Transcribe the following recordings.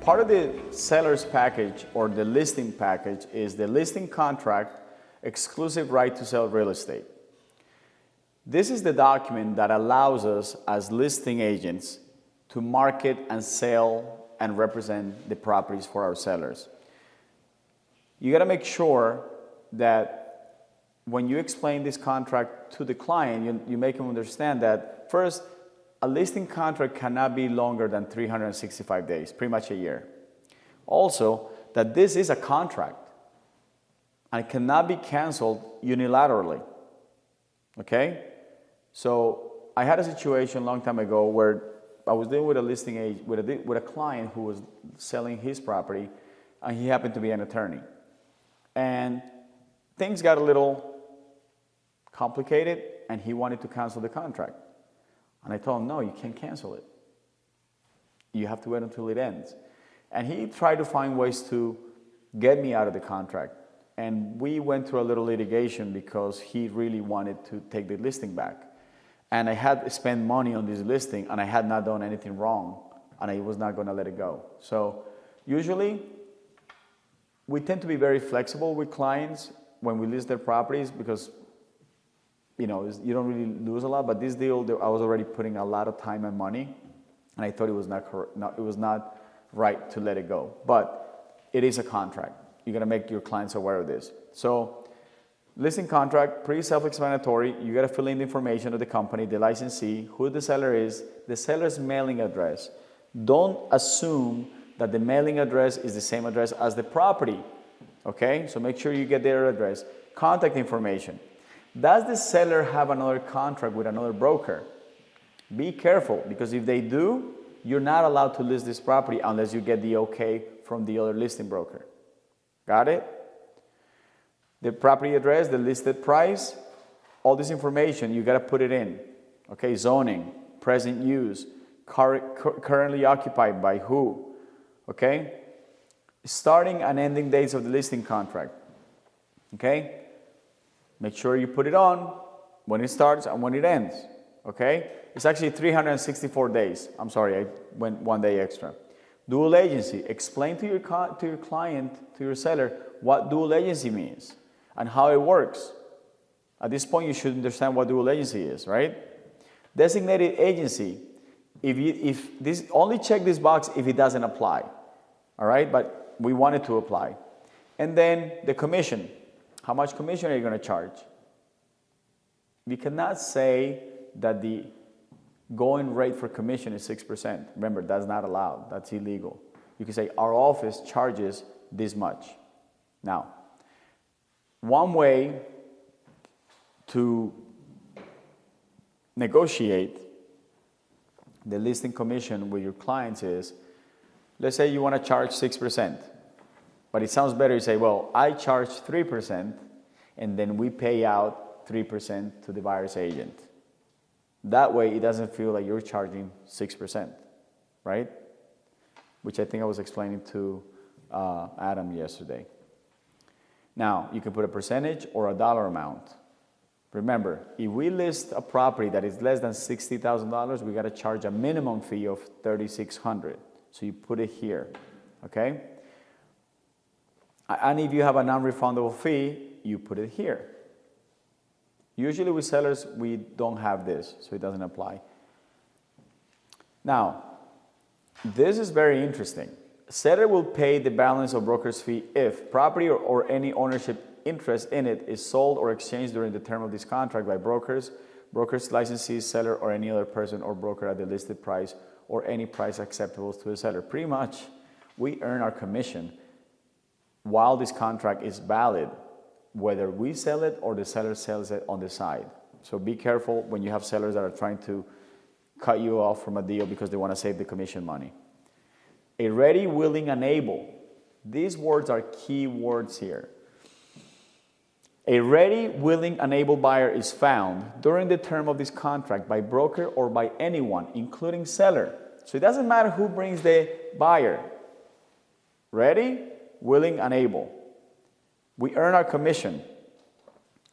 Part of the seller's package or the listing package is the listing contract, exclusive right to sell real estate. This is the document that allows us as listing agents to market and sell and represent the properties for our sellers. You got to make sure that when you explain this contract to the client, you make them understand that first, a listing contract cannot be longer than 365 days, pretty much a year. Also, that this is a contract and it cannot be canceled unilaterally. Okay? So I had a situation a long time ago where I was dealing with a listing agent, with a client who was selling his property, and he happened to be an attorney. And things got a little complicated, and he wanted to cancel the contract. And I told him, no, you can't cancel it. You have to wait until it ends. And he tried to find ways to get me out of the contract. And we went through a little litigation because he really wanted to take the listing back. And I had spent money on this listing, and I had not done anything wrong, and I was not going to let it go. So usually, we tend to be very flexible with clients when we list their properties because, you don't really lose a lot. But this deal, I was already putting a lot of time and money, and I thought it was not right to let it go. But it is a contract. You got to make your clients aware of this. So listing contract, pretty self-explanatory. You got to fill in the information of the company, the licensee, who the seller is, the seller's mailing address. Don't assume that the mailing address is the same address as the property. Okay? So make sure you get their address. Contact information. Does the seller have another contract with another broker? Be careful, because if they do, you're not allowed to list this property unless you get the okay from the other listing broker. Got it? The property address, the listed price, all this information, you got to put it in. Okay, zoning, present use, currently occupied by who. Okay? Starting and ending dates of the listing contract. Okay? Make sure you put it on when it starts and when it ends. Okay? It's actually 364 days. I'm sorry, I went one day extra. Dual agency. Explain to your client, to your seller, what dual agency means and how it works. At this point, you should understand what dual agency is, right? Designated agency. If this, only check this box if it doesn't apply. All right? But we want it to apply. And then the commission. How much commission are you going to charge? We cannot say that the going rate for commission is 6%. Remember, that's not allowed. That's illegal. You can say our office charges this much. Now, one way to negotiate the listing commission with your clients is, let's say you want to charge 6%, but it sounds better to say, well, I charge 3%, and then we pay out 3% to the buyer's agent. That way, it doesn't feel like you're charging 6%, right? Which I think I was explaining to Adam yesterday. Now, you can put a percentage or a dollar amount. Remember, if we list a property that is less than $60,000, we got to charge a minimum fee of $3,600. So you put it here, okay? And if you have a non-refundable fee, you put it here. Usually with sellers, we don't have this, so it doesn't apply. Now, this is very interesting. Seller will pay the balance of broker's fee if property or any ownership interest in it is sold or exchanged during the term of this contract by brokers, licensees, seller, or any other person or broker at the listed price or any price acceptable to the seller. Pretty much, we earn our commission while this contract is valid, whether we sell it or the seller sells it on the side. So be careful when you have sellers that are trying to cut you off from a deal because they want to save the commission money. A ready, willing, and able. These words are key words here. A ready, willing, and able buyer is found during the term of this contract by broker or by anyone, including seller. So it doesn't matter who brings the buyer. Ready, willing, and able. We earn our commission.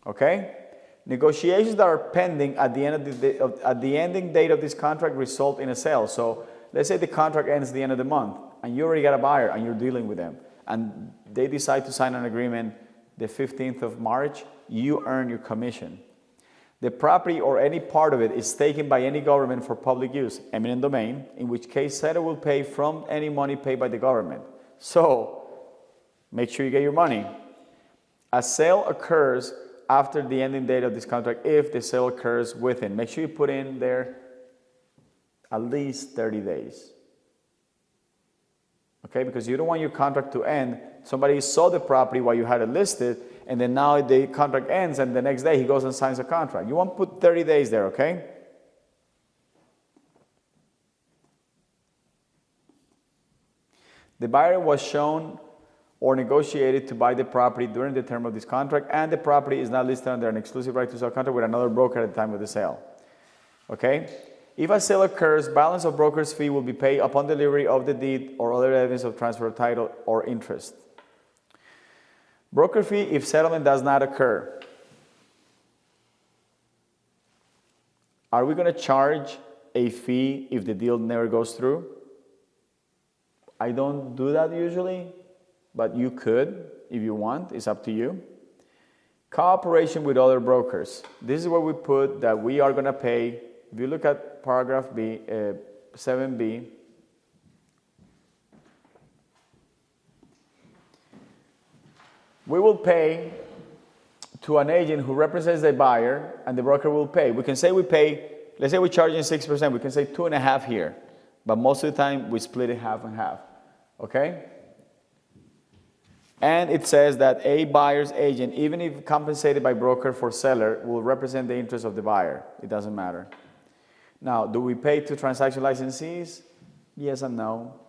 Okay? Negotiations that are pending at the ending date of this contract result in a sale. So let's say the contract ends at the end of the month. and you already got a buyer and you're dealing with them, and they decide to sign an agreement the 15th of March, you earn your commission. The property or any part of it is taken by any government for public use, eminent domain, in which case seller will pay from any money paid by the government. So, make sure you get your money. A sale occurs after the ending date of this contract if the sale occurs within. Make sure you put in there at least 30 days. Okay, because you don't want your contract to end. Somebody sold the property while you had it listed, and then now the contract ends, and the next day he goes and signs a contract. You want to put 30 days there, okay? The buyer was shown or negotiated to buy the property during the term of this contract, and the property is not listed under an exclusive right to sell contract with another broker at the time of the sale. Okay? If a sale occurs, balance of broker's fee will be paid upon delivery of the deed or other evidence of transfer of title or interest. Broker fee if settlement does not occur. Are we going to charge a fee if the deal never goes through? I don't do that usually, but you could if you want. It's up to you. Cooperation with other brokers. This is where we put that we are going to pay. If you look at paragraph B, 7B, we will pay to an agent who represents the buyer, and the broker will pay. We can say we pay, let's say we're charging 6%, we can say 2.5% here, but most of the time we split it half and half, okay? And it says that a buyer's agent, even if compensated by broker for seller, will represent the interest of the buyer. It doesn't matter. Now, do we pay to transaction licensees? Yes and no.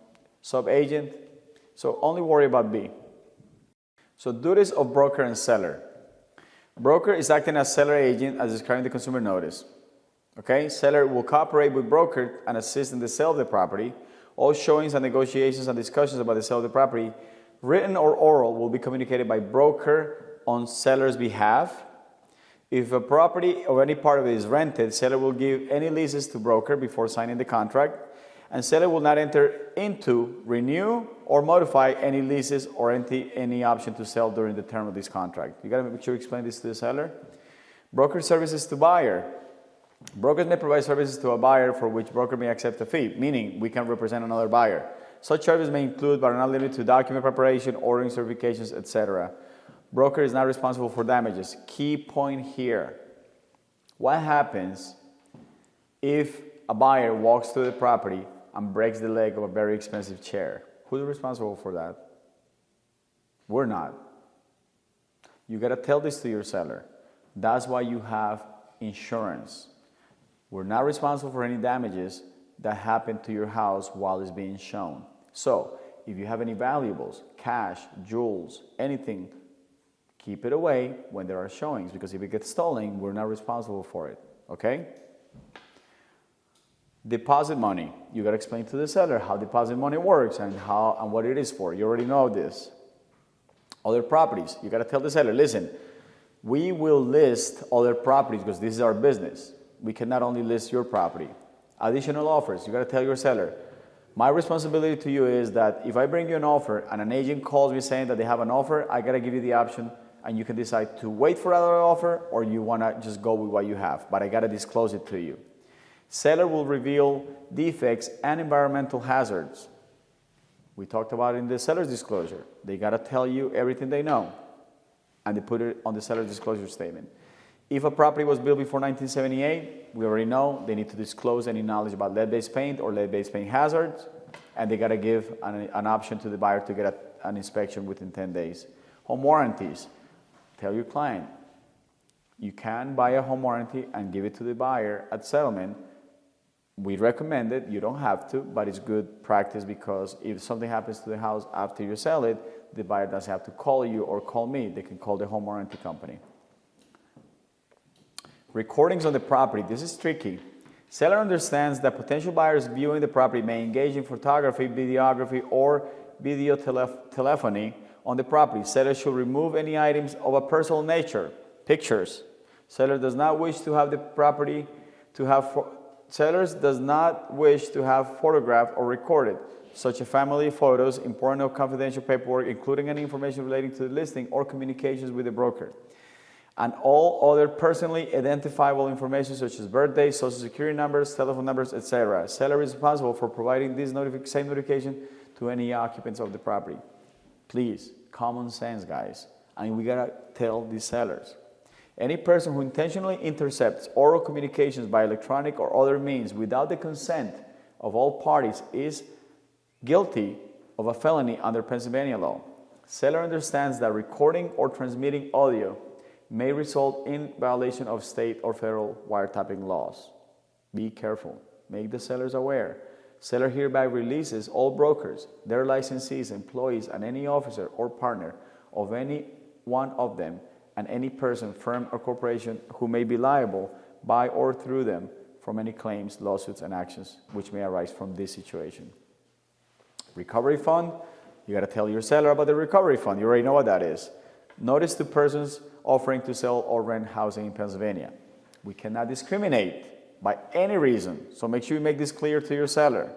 Sub-agent? So only worry about B. So duties of broker and seller. Broker is acting as seller agent as described in the consumer notice. Okay? Seller will cooperate with broker and assist in the sale of the property. All showings and negotiations and discussions about the sale of the property, written or oral, will be communicated by broker on seller's behalf. If a property or any part of it is rented, seller will give any leases to broker before signing the contract, and seller will not enter into, renew, or modify any leases or any option to sell during the term of this contract. You got to make sure you explain this to the seller. Broker services to buyer. Brokers may provide services to a buyer for which broker may accept a fee, meaning we can represent another buyer. Such services may include, but are not limited to, document preparation, ordering certifications, etc. Broker is not responsible for damages. Key point here. What happens if a buyer walks through the property and breaks the leg of a very expensive chair? Who's responsible for that? We're not. You got to tell this to your seller. That's why you have insurance. We're not responsible for any damages that happen to your house while it's being shown. So, if you have any valuables, cash, jewels, anything, keep it away when there are showings, because if it gets stolen, we're not responsible for it, okay? Deposit money. You got to explain to the seller how deposit money works and what it is for. You already know this. Other properties. You got to tell the seller, listen, we will list other properties because this is our business. We cannot only list your property. Additional offers. You got to tell your seller, my responsibility to you is that if I bring you an offer and an agent calls me saying that they have an offer, I got to give you the option, and you can decide to wait for another offer or you want to just go with what you have. But I got to disclose it to you. Seller will reveal defects and environmental hazards. We talked about it in the seller's disclosure. They got to tell you everything they know, and they put it on the seller's disclosure statement. If a property was built before 1978, we already know they need to disclose any knowledge about lead-based paint or lead-based paint hazards, and they got to give an option to the buyer to get an inspection within 10 days. Home warranties. Tell your client, you can buy a home warranty and give it to the buyer at settlement. We recommend it. You don't have to, but it's good practice, because if something happens to the house after you sell it, the buyer doesn't have to call you or call me. They can call the home warranty company. Recordings on the property. This is tricky. Seller understands that potential buyers viewing the property may engage in photography, videography, or video telephony on the property. Seller should remove any items of a personal nature, pictures. Seller does not wish to have the property to have Sellers does not wish to have photographed or recorded such as family photos, important or confidential paperwork, including any information relating to the listing or communications with the broker, and all other personally identifiable information such as birthdays, social security numbers, telephone numbers, etc. Seller is responsible for providing this same notification to any occupants of the property. Please, common sense, guys. And we gotta tell these sellers. Any person who intentionally intercepts oral communications by electronic or other means without the consent of all parties is guilty of a felony under Pennsylvania law. Seller understands that recording or transmitting audio may result in violation of state or federal wiretapping laws. Be careful. Make the sellers aware. Seller hereby releases all brokers, their licensees, employees, and any officer or partner of any one of them and any person, firm, or corporation who may be liable by or through them from any claims, lawsuits, and actions which may arise from this situation. Recovery fund, you got to tell your seller about the recovery fund. You already know what that is. Notice to persons offering to sell or rent housing in Pennsylvania. We cannot discriminate by any reason, so make sure you make this clear to your seller.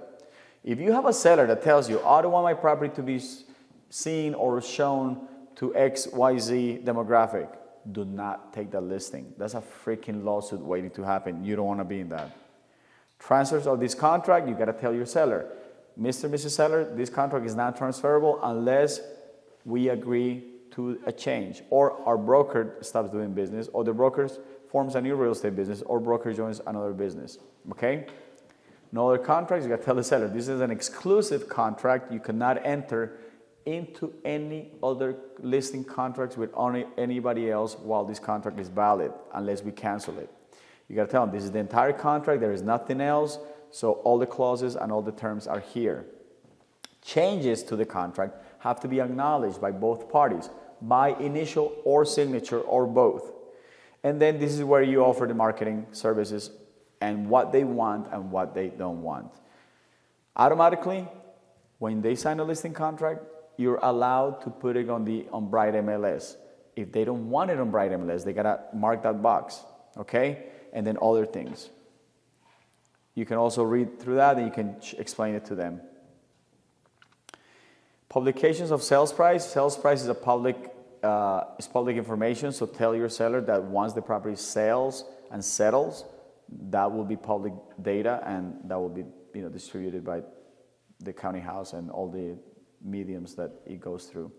If you have a seller that tells you, I don't want my property to be seen or shown to XYZ demographic, do not take that listing. That's a freaking lawsuit waiting to happen. You don't want to be in that. Transfers of this contract, you got to tell your seller, Mr. Mrs. Seller, this contract is not transferable unless we agree to a change, or our broker stops doing business, or the broker forms a new real estate business, or broker joins another business. Okay? No other contracts, you got to tell the seller, this is an exclusive contract. You cannot enter into any other listing contracts with anybody else while this contract is valid, unless we cancel it. You got to tell them, this is the entire contract, there is nothing else, so all the clauses and all the terms are here. Changes to the contract have to be acknowledged by both parties, by initial or signature or both. And then this is where you offer the marketing services and what they want and what they don't want. Automatically, when they sign a listing contract, you're allowed to put it on Bright MLS. If they don't want it on Bright MLS, they gotta mark that box, okay? And then other things. You can also read through that and you can explain it to them. Publications of sales price. Sales price is public information, so tell your seller that once the property sells and settles, that will be public data and that will be distributed by the county house and all the mediums that it goes through.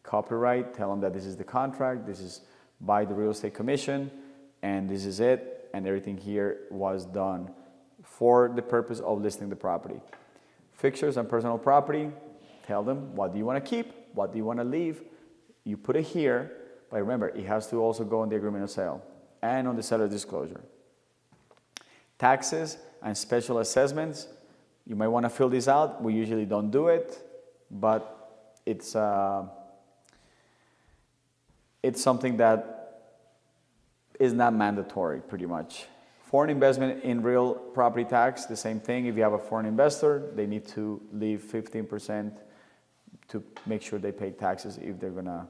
Copyright, tell them that this is the contract, this is by the real estate commission, and this is it, and everything here was done for the purpose of listing the property. Fixtures and personal property, tell them what do you want to keep, what do you want to leave. You put it here, but remember, it has to also go on the agreement of sale and on the seller's disclosure. Taxes and special assessments, you might want to fill this out. We usually don't do it, but it's something that is not mandatory, pretty much. Foreign investment in real property tax, the same thing. If you have a foreign investor, they need to leave 15% to make sure they pay taxes if they're going to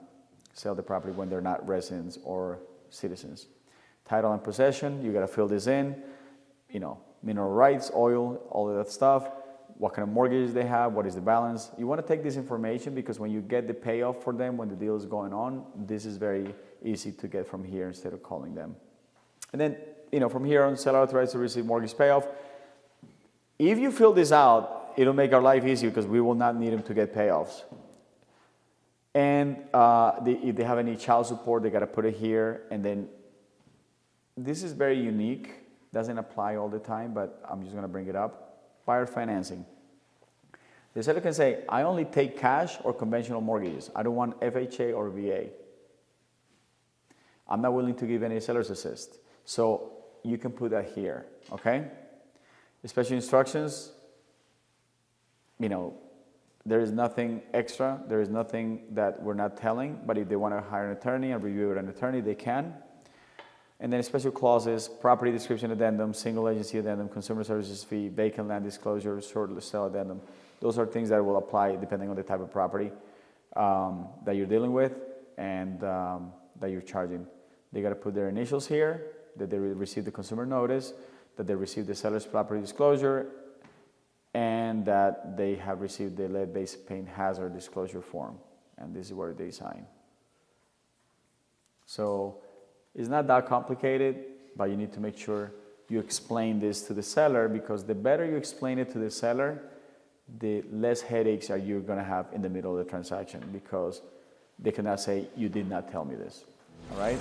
sell the property when they're not residents or citizens. Title and possession, you got to fill this in. Mineral rights, oil, all of that stuff. What kind of mortgages they have, what is the balance. You want to take this information because when you get the payoff for them, when the deal is going on, this is very easy to get from here instead of calling them. And then, from here on, seller authorized to receive mortgage payoff. If you fill this out, it'll make our life easier because we will not need them to get payoffs. And if they have any child support, they got to put it here. And then this is very unique. Doesn't apply all the time, but I'm just going to bring it up. Buyer financing. The seller can say, I only take cash or conventional mortgages. I don't want FHA or VA. I'm not willing to give any seller's assist. So you can put that here, okay? Special instructions, there is nothing extra. There is nothing that we're not telling, but if they want to hire an attorney and review with an attorney, they can. And then special clauses, property description addendum, single agency addendum, consumer services fee, vacant land disclosure, short sale addendum. Those are things that will apply depending on the type of property that you're dealing with and that you're charging. They got to put their initials here, that they receive the consumer notice. that they received the seller's property disclosure and that they have received the lead-based paint hazard disclosure form. And this is where they sign. So it's not that complicated, but you need to make sure you explain this to the seller, because the better you explain it to the seller, the less headaches are you going to have in the middle of the transaction, because they cannot say, you did not tell me this. All right?